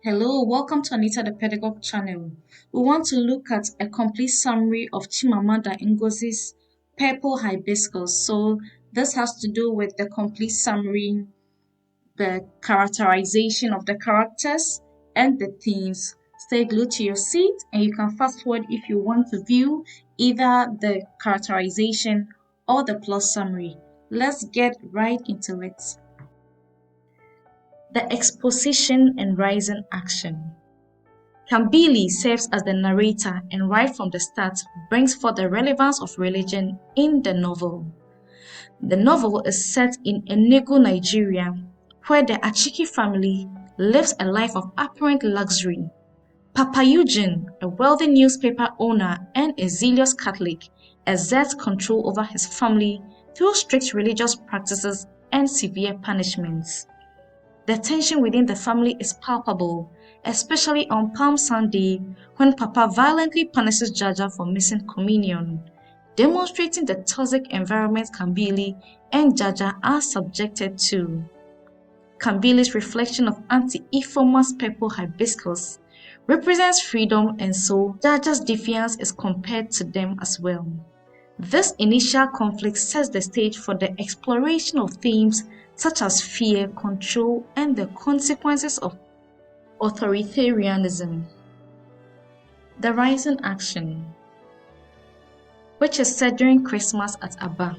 Hello, welcome to Anita the Pedagogue channel. We want to look at a complete summary of Chimamanda Ngozi's Purple Hibiscus. So this has to do with the complete summary, the characterization of the characters, and the themes. Stay glued to your seat and you can fast forward if you want to view either the characterization or the plot summary. Let's get right into it. The exposition and rising action. Kambili serves as the narrator and right from the start brings forth the relevance of religion in the novel. The novel is set in Enugu, Nigeria, where the Adichie family lives a life of apparent luxury. Papa Eugene, a wealthy newspaper owner and a zealous Catholic, exerts control over his family through strict religious practices and severe punishments. The tension within the family is palpable, especially on Palm Sunday when Papa violently punishes Jaja for missing communion, demonstrating the toxic environment Kambili and Jaja are subjected to. Kambili's reflection of Auntie Ifoma's purple hibiscus represents freedom, and so Jaja's defiance is compared to them as well. This initial conflict sets the stage for the exploration of themes such as fear, control, and the consequences of authoritarianism. The rising action, which is set during Christmas at Aba.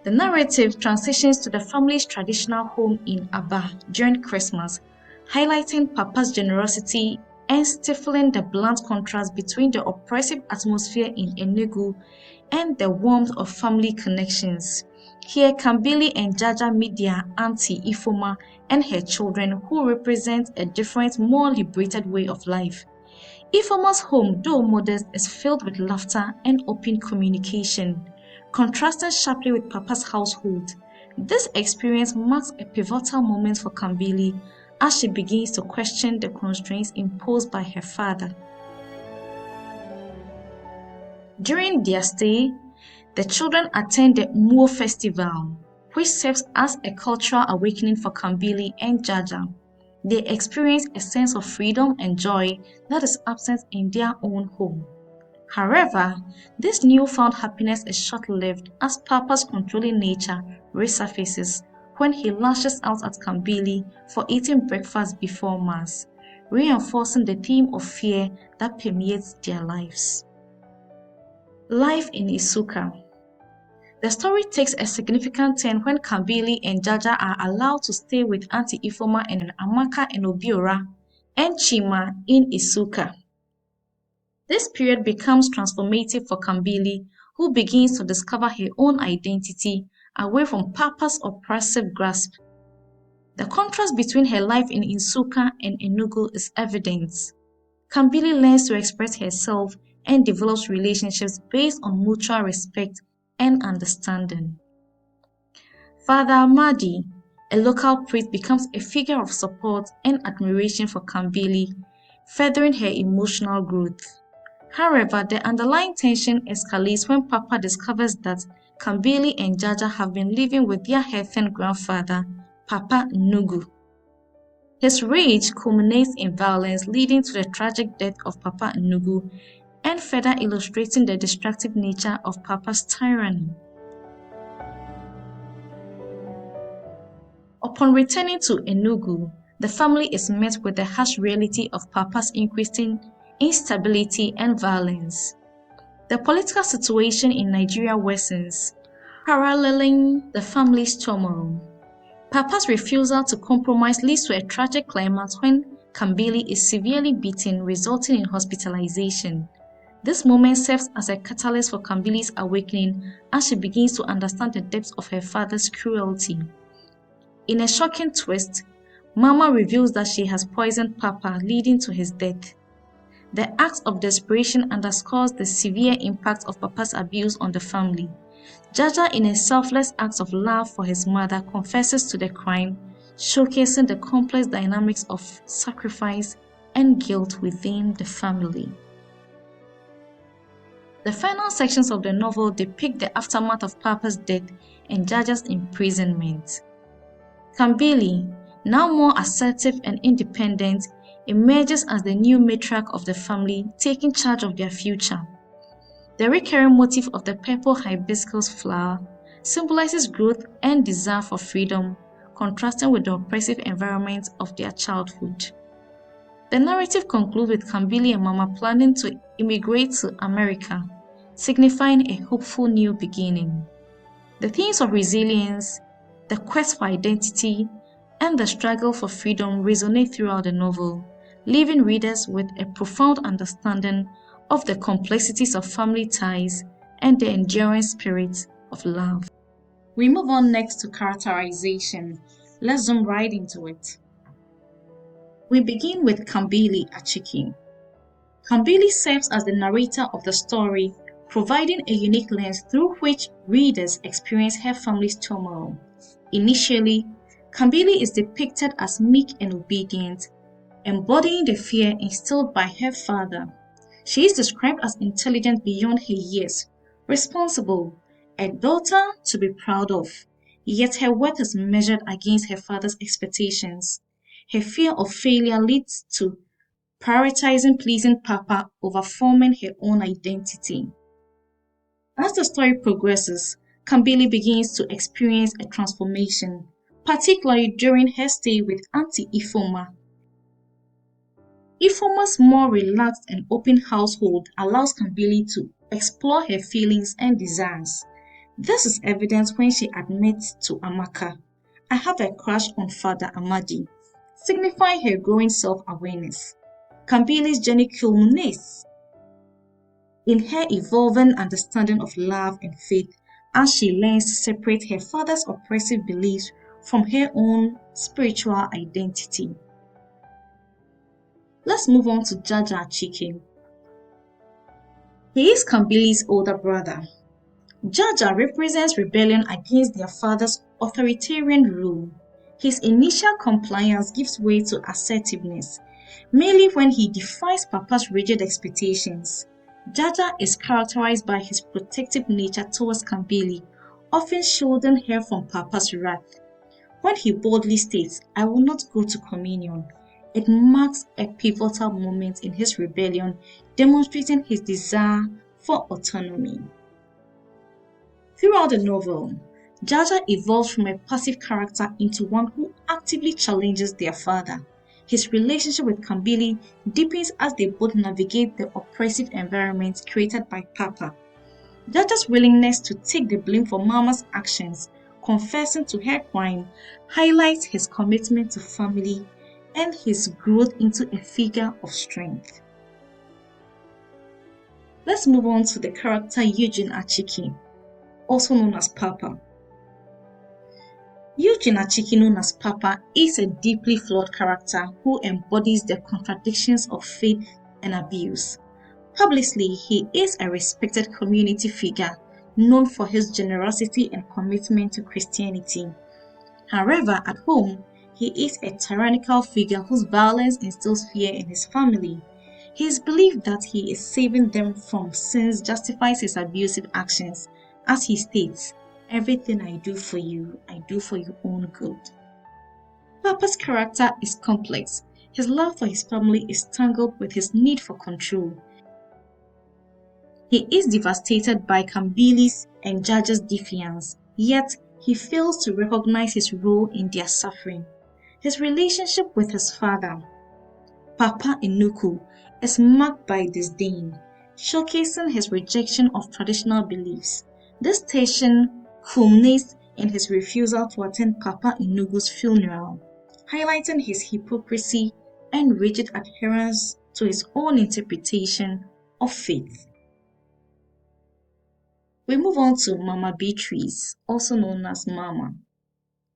The narrative transitions to the family's traditional home in Aba during Christmas, highlighting Papa's generosity and stifling the blunt contrast between the oppressive atmosphere in Enugu and the warmth of family connections. Here, Kambili and Jaja meet their auntie Ifoma and her children, who represent a different, more liberated way of life. Ifoma's home, though modest, is filled with laughter and open communication, contrasting sharply with Papa's household. This experience marks a pivotal moment for Kambili as she begins to question the constraints imposed by her father. During their stay, the children attend the Muo festival, which serves as a cultural awakening for Kambili and Jaja. They experience a sense of freedom and joy that is absent in their own home. However, this newfound happiness is short-lived as Papa's controlling nature resurfaces when he lashes out at Kambili for eating breakfast before Mass, reinforcing the theme of fear that permeates their lives. Life in Isuka. The story takes a significant turn when Kambili and Jaja are allowed to stay with Auntie Ifoma and Amaka and Obiora and Chima in Isuka. This period becomes transformative for Kambili, who begins to discover her own identity away from Papa's oppressive grasp. The contrast between her life in Isuka and Enugu is evident. Kambili learns to express herself and develops relationships based on mutual respect and understanding. Father Amadi, a local priest, becomes a figure of support and admiration for Kambili, furthering her emotional growth. However, the underlying tension escalates when Papa discovers that Kambili and Jaja have been living with their heathen grandfather, Papa Nugu. His rage culminates in violence, leading to the tragic death of Papa Nugu and further illustrating the destructive nature of Papa's tyranny. Upon returning to Enugu, the family is met with the harsh reality of Papa's increasing instability and violence. The political situation in Nigeria worsens, paralleling the family's turmoil. Papa's refusal to compromise leads to a tragic climax when Kambili is severely beaten, resulting in hospitalization. This moment serves as a catalyst for Kambili's awakening as she begins to understand the depths of her father's cruelty. In a shocking twist, Mama reveals that she has poisoned Papa, leading to his death. The act of desperation underscores the severe impact of Papa's abuse on the family. Jaja, in a selfless act of love for his mother, confesses to the crime, showcasing the complex dynamics of sacrifice and guilt within the family. The final sections of the novel depict the aftermath of Papa's death and Jaja's imprisonment. Kambili, now more assertive and independent, emerges as the new matriarch of the family, taking charge of their future. The recurring motif of the purple hibiscus flower symbolizes growth and desire for freedom, contrasting with the oppressive environment of their childhood. The narrative concludes with Kambili and Mama planning to immigrate to America, signifying a hopeful new beginning. The themes of resilience, the quest for identity, and the struggle for freedom resonate throughout the novel, leaving readers with a profound understanding of the complexities of family ties and the enduring spirit of love. We move on next to characterization. Let's zoom right into it. We begin with Kambili Achike. Kambili serves as the narrator of the story, providing a unique lens through which readers experience her family's turmoil. Initially, Kambili is depicted as meek and obedient, embodying the fear instilled by her father. She is described as intelligent beyond her years, responsible, a daughter to be proud of, yet her worth is measured against her father's expectations. Her fear of failure leads to prioritizing pleasing Papa over forming her own identity. As the story progresses, Kambili begins to experience a transformation, particularly during her stay with Auntie Ifoma. Ifoma's more relaxed and open household allows Kambili to explore her feelings and desires. This is evident when she admits to Amaka, "I have a crush on Father Amadi," signifying her growing self-awareness. Kambili's journey culminates in her evolving understanding of love and faith as she learns to separate her father's oppressive beliefs from her own spiritual identity. Let's move on to Jaja Achike. He is Kambili's older brother. Jaja represents rebellion against their father's authoritarian rule. His initial compliance gives way to assertiveness, mainly when he defies Papa's rigid expectations. Jaja is characterized by his protective nature towards Kambili, often shielding her from Papa's wrath. When he boldly states, "I will not go to communion," it marks a pivotal moment in his rebellion, demonstrating his desire for autonomy. Throughout the novel, Jaja evolves from a passive character into one who actively challenges their father. His relationship with Kambili deepens as they both navigate the oppressive environment created by Papa. Jaja's willingness to take the blame for Mama's actions, confessing to her crime, highlights his commitment to family and his growth into a figure of strength. Let's move on to the character Eugene Achike, also known as Papa. Eugene Achike, known as Papa, is a deeply flawed character who embodies the contradictions of faith and abuse. Publicly, he is a respected community figure known for his generosity and commitment to Christianity. However, at home, he is a tyrannical figure whose violence instills fear in his family. His belief that he is saving them from sins justifies his abusive actions, as he states, "Everything I do for you, I do for your own good." Papa's character is complex. His love for his family is tangled with his need for control. He is devastated by Kambili's and Jaja's defiance, yet he fails to recognize his role in their suffering. His relationship with his father, Papa Enuku, is marked by disdain, showcasing his rejection of traditional beliefs. This tension culminates in his refusal to attend Papa Enugu's funeral, highlighting his hypocrisy and rigid adherence to his own interpretation of faith. We move on to Mama Beatrice, also known as Mama.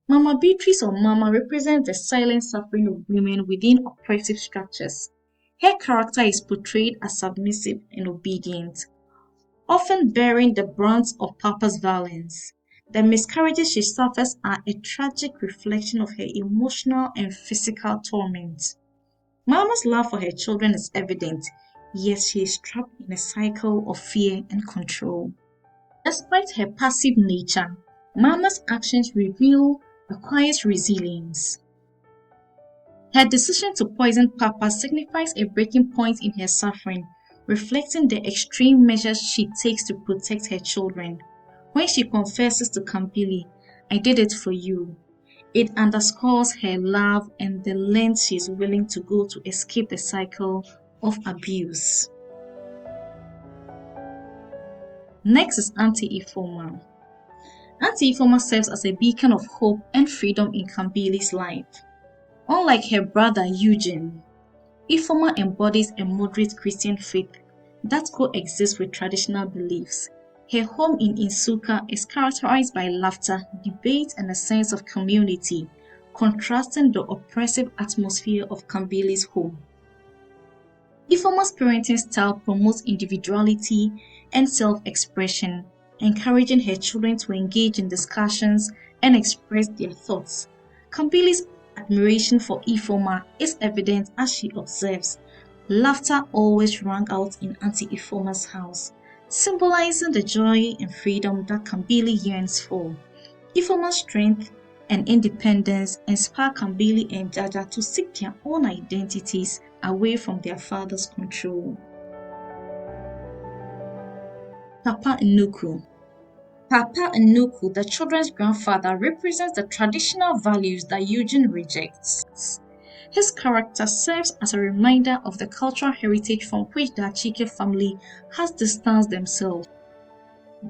Mama Beatrice or Mama represents the silent suffering of women within oppressive structures. Her character is portrayed as submissive and obedient, often bearing the brunt of Papa's violence. The miscarriages she suffers are a tragic reflection of her emotional and physical torment. Mama's love for her children is evident, yet she is trapped in a cycle of fear and control. Despite her passive nature, Mama's actions reveal a quiet resilience. Her decision to poison Papa signifies a breaking point in her suffering, reflecting the extreme measures she takes to protect her children. When she confesses to Kambili, "I did it for you," it underscores her love and the lengths she is willing to go to escape the cycle of abuse. Next is Auntie Ifoma. Auntie Ifoma serves as a beacon of hope and freedom in Kambili's life. Unlike her brother Eugene, Ifoma embodies a moderate Christian faith that coexists with traditional beliefs. Her home in Nsukka is characterized by laughter, debate, and a sense of community, contrasting the oppressive atmosphere of Kambili's home. Ifoma's parenting style promotes individuality and self-expression, encouraging her children to engage in discussions and express their thoughts. Kambili's admiration for Ifoma is evident as she observes, "Laughter always rang out in Auntie Ifoma's house," symbolizing the joy and freedom that Kambili yearns for. Ifoma's strength and independence inspire Kambili and Jaja to seek their own identities away from their father's control. Papa Nnukwu. Papa Nnukwu, the children's grandfather, represents the traditional values that Eugene rejects. His character serves as a reminder of the cultural heritage from which the Adichie family has distanced themselves.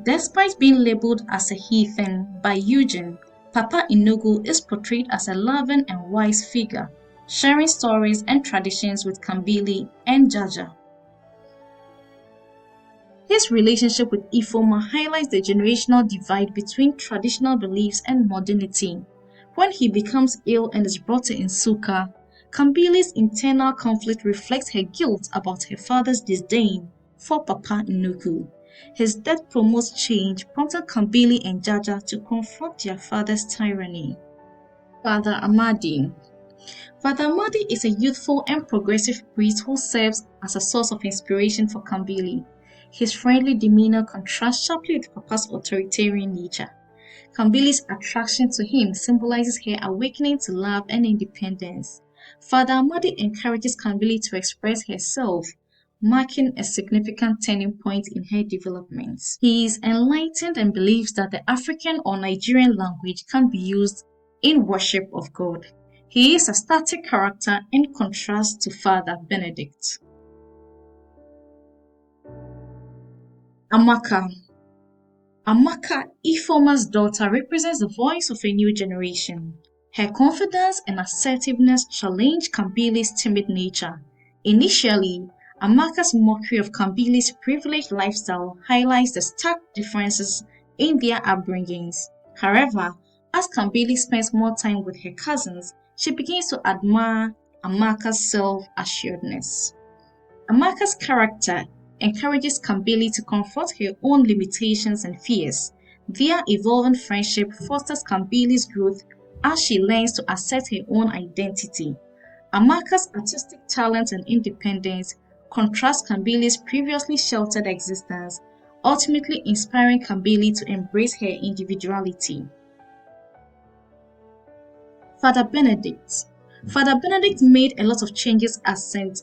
Despite being labeled as a heathen by Eugene, Papa Nnukwu is portrayed as a loving and wise figure, sharing stories and traditions with Kambili and Jaja. His relationship with Ifoma highlights the generational divide between traditional beliefs and modernity. When he becomes ill and is brought to Nsukka, Kambili's internal conflict reflects her guilt about her father's disdain for Papa Nnukwu. His death promotes change, prompting Kambili and Jaja to confront their father's tyranny. Father Amadi. Father Amadi is a youthful and progressive priest who serves as a source of inspiration for Kambili. His friendly demeanor contrasts sharply with Papa's authoritarian nature. Kambili's attraction to him symbolizes her awakening to love and independence. Father Amadi encourages Kambili to express herself, marking a significant turning point in her development. He is enlightened and believes that the African or Nigerian language can be used in worship of God. He is a static character in contrast to Father Benedict. Amaka. Amaka, Ifoma's daughter, represents the voice of a new generation. Her confidence and assertiveness challenge Kambili's timid nature. Initially, Amaka's mockery of Kambili's privileged lifestyle highlights the stark differences in their upbringings. However, as Kambili spends more time with her cousins, she begins to admire Amaka's self-assuredness. Amaka's character encourages Kambili to confront her own limitations and fears. Their evolving friendship fosters Kambili's growth as she learns to assert her own identity. Amaka's artistic talent and independence contrast Kambili's previously sheltered existence, ultimately inspiring Kambili to embrace her individuality. Father Benedict. Father Benedict made a lot of changes at St.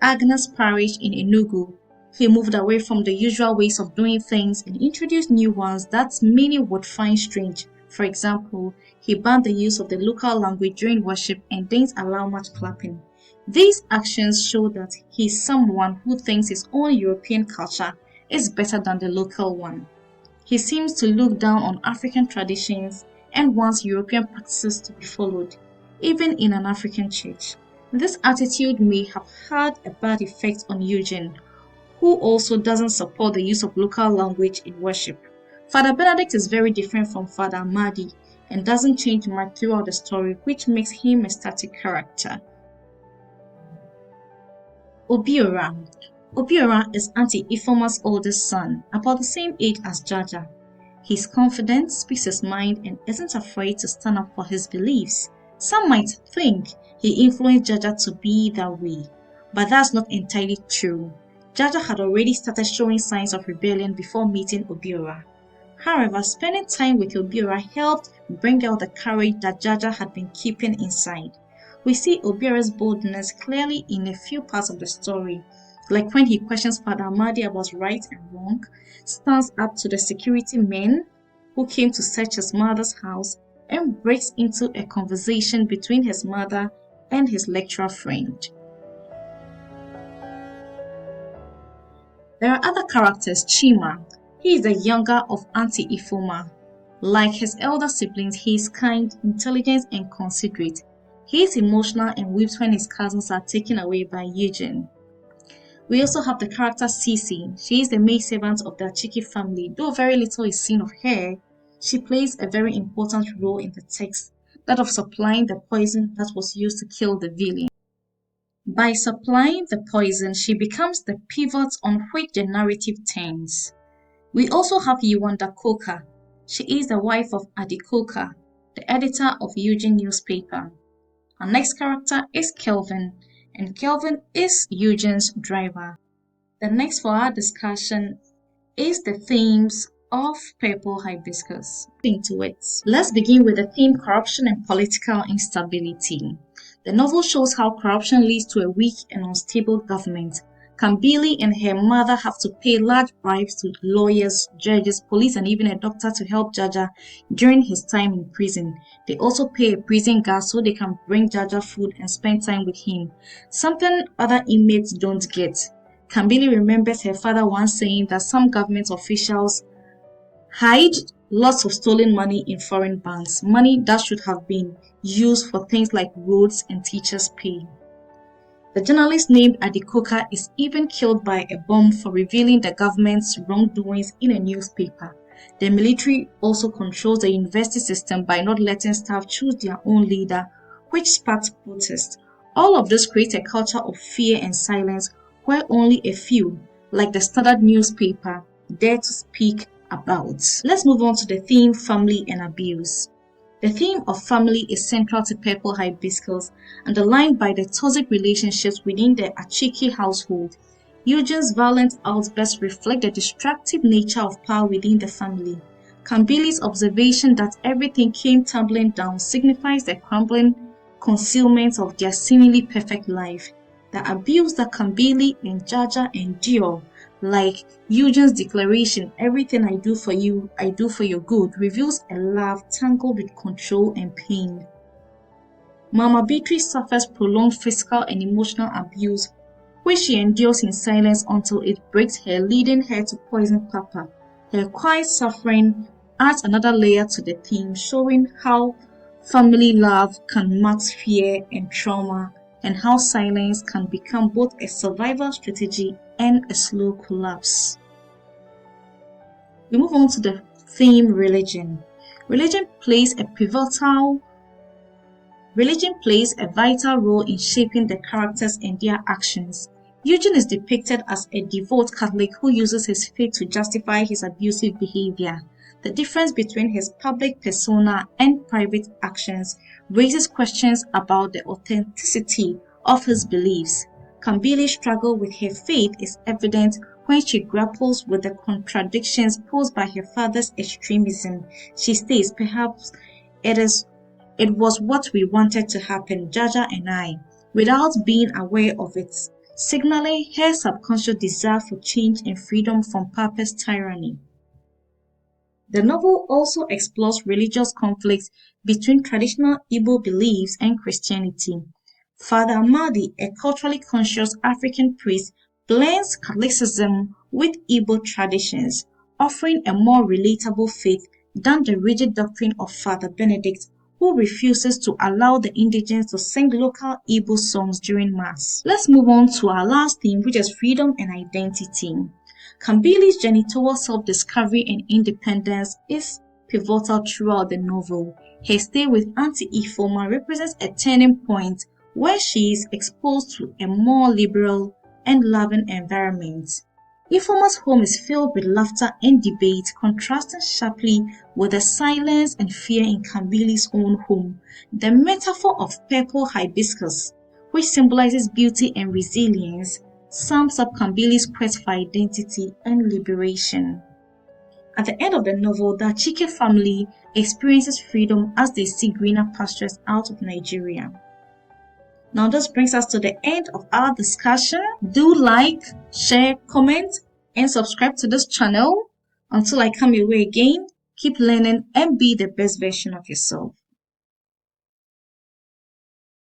Agnes Parish in Enugu. He moved away from the usual ways of doing things and introduced new ones that many would find strange. For example, he banned the use of the local language during worship and didn't allow much clapping. These actions show that he is someone who thinks his own European culture is better than the local one. He seems to look down on African traditions and wants European practices to be followed, even in an African church. This attitude may have had a bad effect on Eugene, who also doesn't support the use of local language in worship. Father Benedict is very different from Father Amadi and doesn't change much throughout the story, which makes him a static character. Obiora. Obiora is Auntie Ifoma's oldest son, about the same age as Jaja. He's confident, speaks his mind, and isn't afraid to stand up for his beliefs. Some might think he influenced Jaja to be that way, but that's not entirely true. Jaja had already started showing signs of rebellion before meeting Obiora. However, spending time with Obiora helped bring out the courage that Jaja had been keeping inside. We see Obiera's boldness clearly in a few parts of the story, like when he questions Father Amadi about right and wrong, stands up to the security men who came to search his mother's house, and breaks into a conversation between his mother and his lecturer friend. There are other characters. Chima. He is the younger of Auntie Ifoma. Like his elder siblings, he is kind, intelligent, and considerate. He is emotional and weeps when his cousins are taken away by Eugene. We also have the character Sisi. She is the maidservant of the Adichie family. Though very little is seen of her, she plays a very important role in the text, that of supplying the poison that was used to kill the villain. By supplying the poison, she becomes the pivot on which the narrative turns. We also have Yewanda Koka. She is the wife of Adikoka, the editor of Eugene newspaper. Our next character is Kelvin, and Kelvin is Eugene's driver. The next for our discussion is the themes of Purple Hibiscus. Into it. Let's begin with the theme corruption and political instability. The novel shows how corruption leads to a weak and unstable government. Kambili and her mother have to pay large bribes to lawyers, judges, police, and even a doctor to help Jaja during his time in prison. They also pay a prison guard so they can bring Jaja food and spend time with him, something other inmates don't get. Kambili remembers her father once saying that some government officials hide lots of stolen money in foreign banks, money that should have been used for things like roads and teachers' pay. The journalist named Adikoka is even killed by a bomb for revealing the government's wrongdoings in a newspaper. The military also controls the university system by not letting staff choose their own leader, which sparked protests. All of this creates a culture of fear and silence where only a few, like the Standard newspaper, dare to speak about. Let's move on to the theme family and abuse. The theme of family is central to Purple Hibiscus, underlined by the toxic relationships within the Adichie household. Eugene's violent outbursts reflect the destructive nature of power within the family. Kambili's observation that everything came tumbling down signifies the crumbling concealment of their seemingly perfect life. The abuse that Kambili and Jaja endure, like Eugene's declaration, "Everything I do for you, I do for your good," reveals a love tangled with control and pain. Mama Beatrice suffers prolonged physical and emotional abuse, which she endures in silence until it breaks her, leading her to poison Papa. Her quiet suffering adds another layer to the theme, showing how family love can mask fear and trauma, and how silence can become both a survival strategy and a slow collapse. We move on to the theme religion. Religion plays a vital role in shaping the characters and their actions. Eugene is depicted as a devout Catholic who uses his faith to justify his abusive behavior. The difference between his public persona and private actions raises questions about the authenticity of his beliefs. Kambili's struggle with her faith is evident when she grapples with the contradictions posed by her father's extremism. She states, "Perhaps it was what we wanted to happen, Jaja and I, without being aware of it," signaling her subconscious desire for change and freedom from Papa's tyranny. The novel also explores religious conflicts between traditional Igbo beliefs and Christianity. Father Amadi, a culturally conscious African priest, blends Catholicism with Igbo traditions, offering a more relatable faith than the rigid doctrine of Father Benedict, who refuses to allow the indigents to sing local Igbo songs during Mass. Let's move on to our last theme, which is freedom and identity. Kambili's journey towards self-discovery and independence is pivotal throughout the novel. Her stay with Auntie Ifoma represents a turning point where she is exposed to a more liberal and loving environment. Ifoma's home is filled with laughter and debate, contrasting sharply with the silence and fear in Kambili's own home. The metaphor of purple hibiscus, which symbolizes beauty and resilience, sums up Kambili's quest for identity and liberation. At the end of the novel, the Adichie family experiences freedom as they see greener pastures out of Nigeria. Now, this brings us to the end of our discussion. Do like, share, comment, and subscribe to this channel. Until I come your way again, keep learning and be the best version of yourself.